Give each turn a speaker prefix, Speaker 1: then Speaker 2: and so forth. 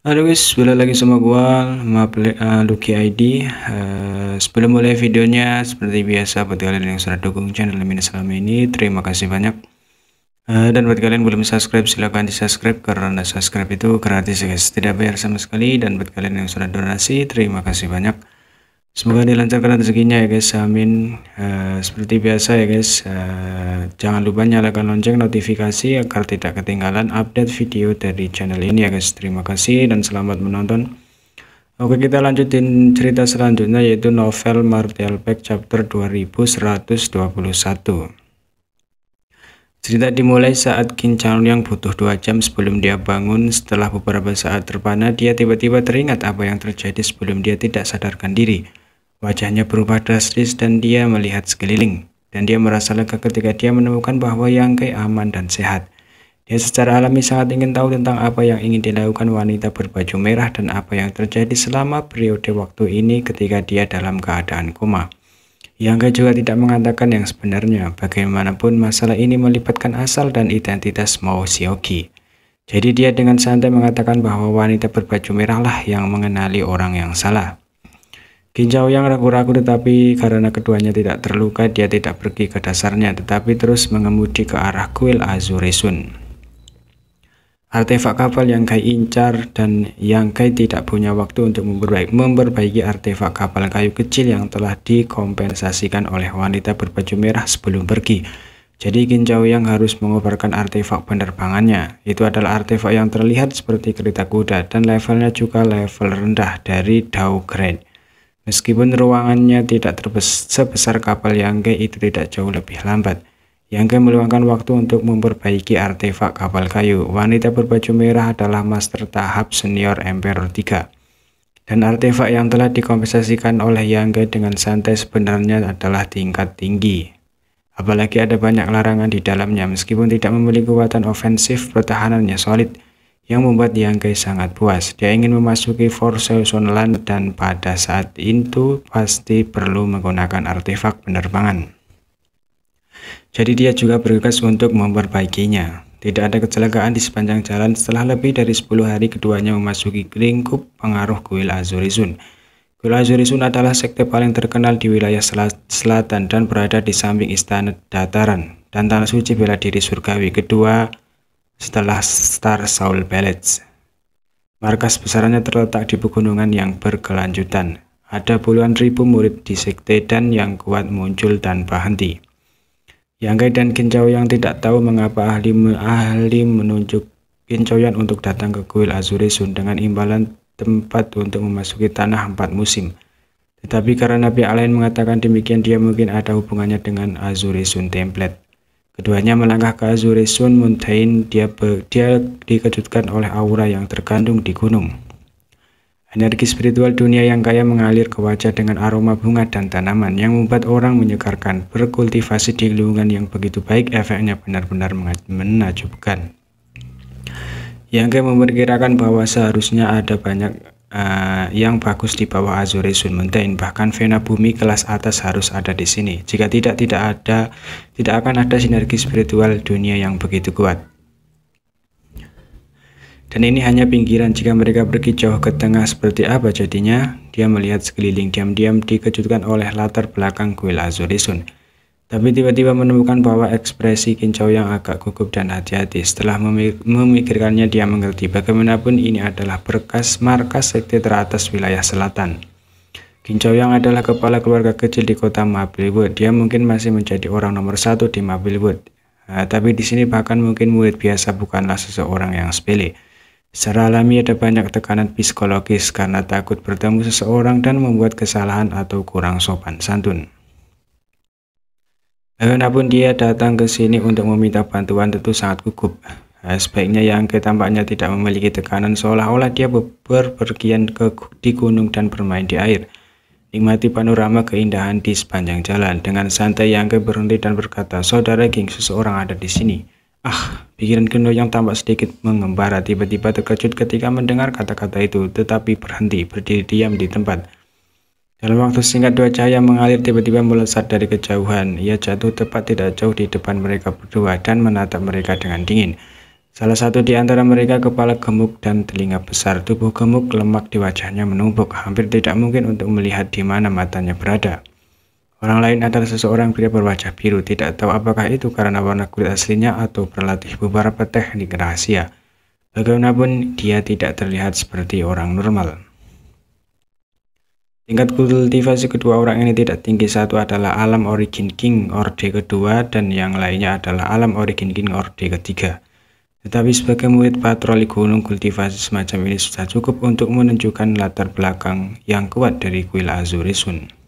Speaker 1: Halo guys, balik lagi sama gua Lucky ID. Sebelum mulai videonya, seperti biasa buat kalian yang sudah dukung channel ini selama ini, terima kasih banyak. Dan buat kalian belum subscribe, silahkan di subscribe karena subscribe itu gratis guys, tidak bayar sama sekali. Dan buat kalian yang sudah donasi, terima kasih banyak. Semoga dilancarkan rezekinya ya guys, amin. Seperti biasa ya guys, jangan lupa nyalakan lonceng notifikasi agar tidak ketinggalan update video dari channel ini ya guys. Terima kasih dan selamat menonton. Oke, kita lanjutin cerita selanjutnya, yaitu novel Martial Pack chapter 2121. Cerita dimulai saat Qin Chaoyang butuh 2 jam sebelum dia bangun. Setelah beberapa saat terpana, dia tiba-tiba teringat apa yang terjadi sebelum dia tidak sadarkan diri. Wajahnya berubah drastis dan dia melihat sekeliling. Dan dia merasa lega ketika dia menemukan bahwa Yang Kai aman dan sehat. Dia secara alami sangat ingin tahu tentang apa yang ingin dilakukan wanita berbaju merah dan apa yang terjadi selama periode waktu ini ketika dia dalam keadaan koma. Yang Kai juga tidak mengatakan yang sebenarnya. Bagaimanapun masalah ini melibatkan asal dan identitas Mao Xiaoqi. Jadi dia dengan santai mengatakan bahwa wanita berbaju merah lah yang mengenali orang yang salah. Qin Chaoyang ragu-ragu, tetapi karena keduanya tidak terluka, dia tidak pergi ke dasarnya, tetapi terus mengemudi ke arah kuil Azuresun. Artefak kapal yang Kai incar, dan Yang Kai tidak punya waktu untuk memperbaiki artefak kapal kayu kecil yang telah dikompensasikan oleh wanita berbaju merah sebelum pergi. Jadi Qin Chaoyang harus mengobarkan artefak penerbangannya. Itu adalah artefak yang terlihat seperti kereta kuda dan levelnya juga level rendah dari Dao Grade. Meskipun ruangannya tidak sebesar kapal Yang Kai, itu tidak jauh lebih lambat. Yang Kai meluangkan waktu untuk memperbaiki artefak kapal kayu. Wanita berbaju merah adalah master tahap senior Emperor 3. Dan artefak yang telah dikompensasikan oleh Yang Kai dengan santai sebenarnya adalah tingkat tinggi. Apalagi ada banyak larangan di dalamnya, meskipun tidak memiliki kekuatan ofensif, pertahanannya solid, yang membuat Yang Kai sangat puas. Dia ingin memasuki Forsaken Land dan pada saat itu pasti perlu menggunakan artefak penerbangan. Jadi dia juga bergegas untuk memperbaikinya. Tidak ada kecelakaan di sepanjang jalan. Setelah lebih dari 10 hari, keduanya memasuki lingkup pengaruh kuil Azuresun. Kuil Azuresun adalah sekte paling terkenal di wilayah selatan dan berada di samping istana dataran dan tanah suci bela diri surgawi kedua setelah Star Soul Palace. Markas besarnya terletak di pegunungan yang berkelanjutan. Ada puluhan ribu murid di sekte dan yang kuat muncul tanpa henti. Yang Kai dan Qin Chaoyang tidak tahu mengapa ahli menunjuk Qin Chaoyang untuk datang ke kuil Azuresun dengan imbalan tempat untuk memasuki tanah 4 musim. Tetapi karena pihak lain mengatakan demikian, dia mungkin ada hubungannya dengan Azuresun Template. Keduanya melangkah ke Azuresun Mountain. Dia dikejutkan oleh aura yang terkandung di gunung. Energi spiritual dunia yang kaya mengalir ke wajah dengan aroma bunga dan tanaman yang membuat orang menyegarkan. Berkultivasi di lingkungan yang begitu baik, efeknya benar-benar menakjubkan. Yang Kai memperkirakan bahwa seharusnya ada banyak yang bagus di bawah Azuresun Mountain. Bahkan vena bumi kelas atas harus ada di sini. Jika tidak akan ada sinergi spiritual dunia yang begitu kuat. Dan ini hanya pinggiran. Jika mereka pergi jauh ke tengah, seperti apa jadinya? Dia melihat sekeliling, diam-diam dikejutkan oleh latar belakang kuil Azuresun. Tapi tiba-tiba menemukan bahwa ekspresi Qin Chaoyang agak gugup dan hati-hati. Setelah memikirkannya, dia mengerti bagaimanapun ini adalah markas sekte teratas wilayah selatan. Qin Chaoyang adalah kepala keluarga kecil di kota Maplewood. Dia mungkin masih menjadi orang nomor 1 di Maplewood. Tapi di sini bahkan mungkin murid biasa bukanlah seseorang yang sepele. Secara alami ada banyak tekanan psikologis karena takut bertemu seseorang dan membuat kesalahan atau kurang sopan santun. Bagaimanapun dia datang ke sini untuk meminta bantuan tentu sangat gugup. Sebaiknya Yang Kai tampaknya tidak memiliki tekanan, seolah-olah dia berpergian di gunung dan bermain di air. Nikmati panorama keindahan di sepanjang jalan. Dengan santai Yang Kai berhenti dan berkata, "Saudara King, seseorang ada di sini." Pikiran Qin Chaoyang tampak sedikit mengembara. Tiba-tiba terkejut ketika mendengar kata-kata itu, tetapi berhenti, berdiri diam di tempat. Dalam waktu singkat, 2 cahaya mengalir tiba-tiba melesat dari kejauhan. Ia jatuh tepat tidak jauh di depan mereka berdua dan menatap mereka dengan dingin. Salah satu di antara mereka kepala gemuk dan telinga besar. Tubuh gemuk, lemak di wajahnya menumpuk, hampir tidak mungkin untuk melihat di mana matanya berada. Orang lain adalah seseorang pria berwajah biru, tidak tahu apakah itu karena warna kulit aslinya atau berlatih beberapa teknik rahasia. Bagaimanapun, dia tidak terlihat seperti orang normal. Tingkat kultivasi kedua orang ini tidak tinggi. Satu adalah Alam Origin King Orde kedua dan yang lainnya adalah Alam Origin King Orde ketiga. Tetapi sebagai murid patroli gunung, kultivasi semacam ini sudah cukup untuk menunjukkan latar belakang yang kuat dari kuil Azurisun.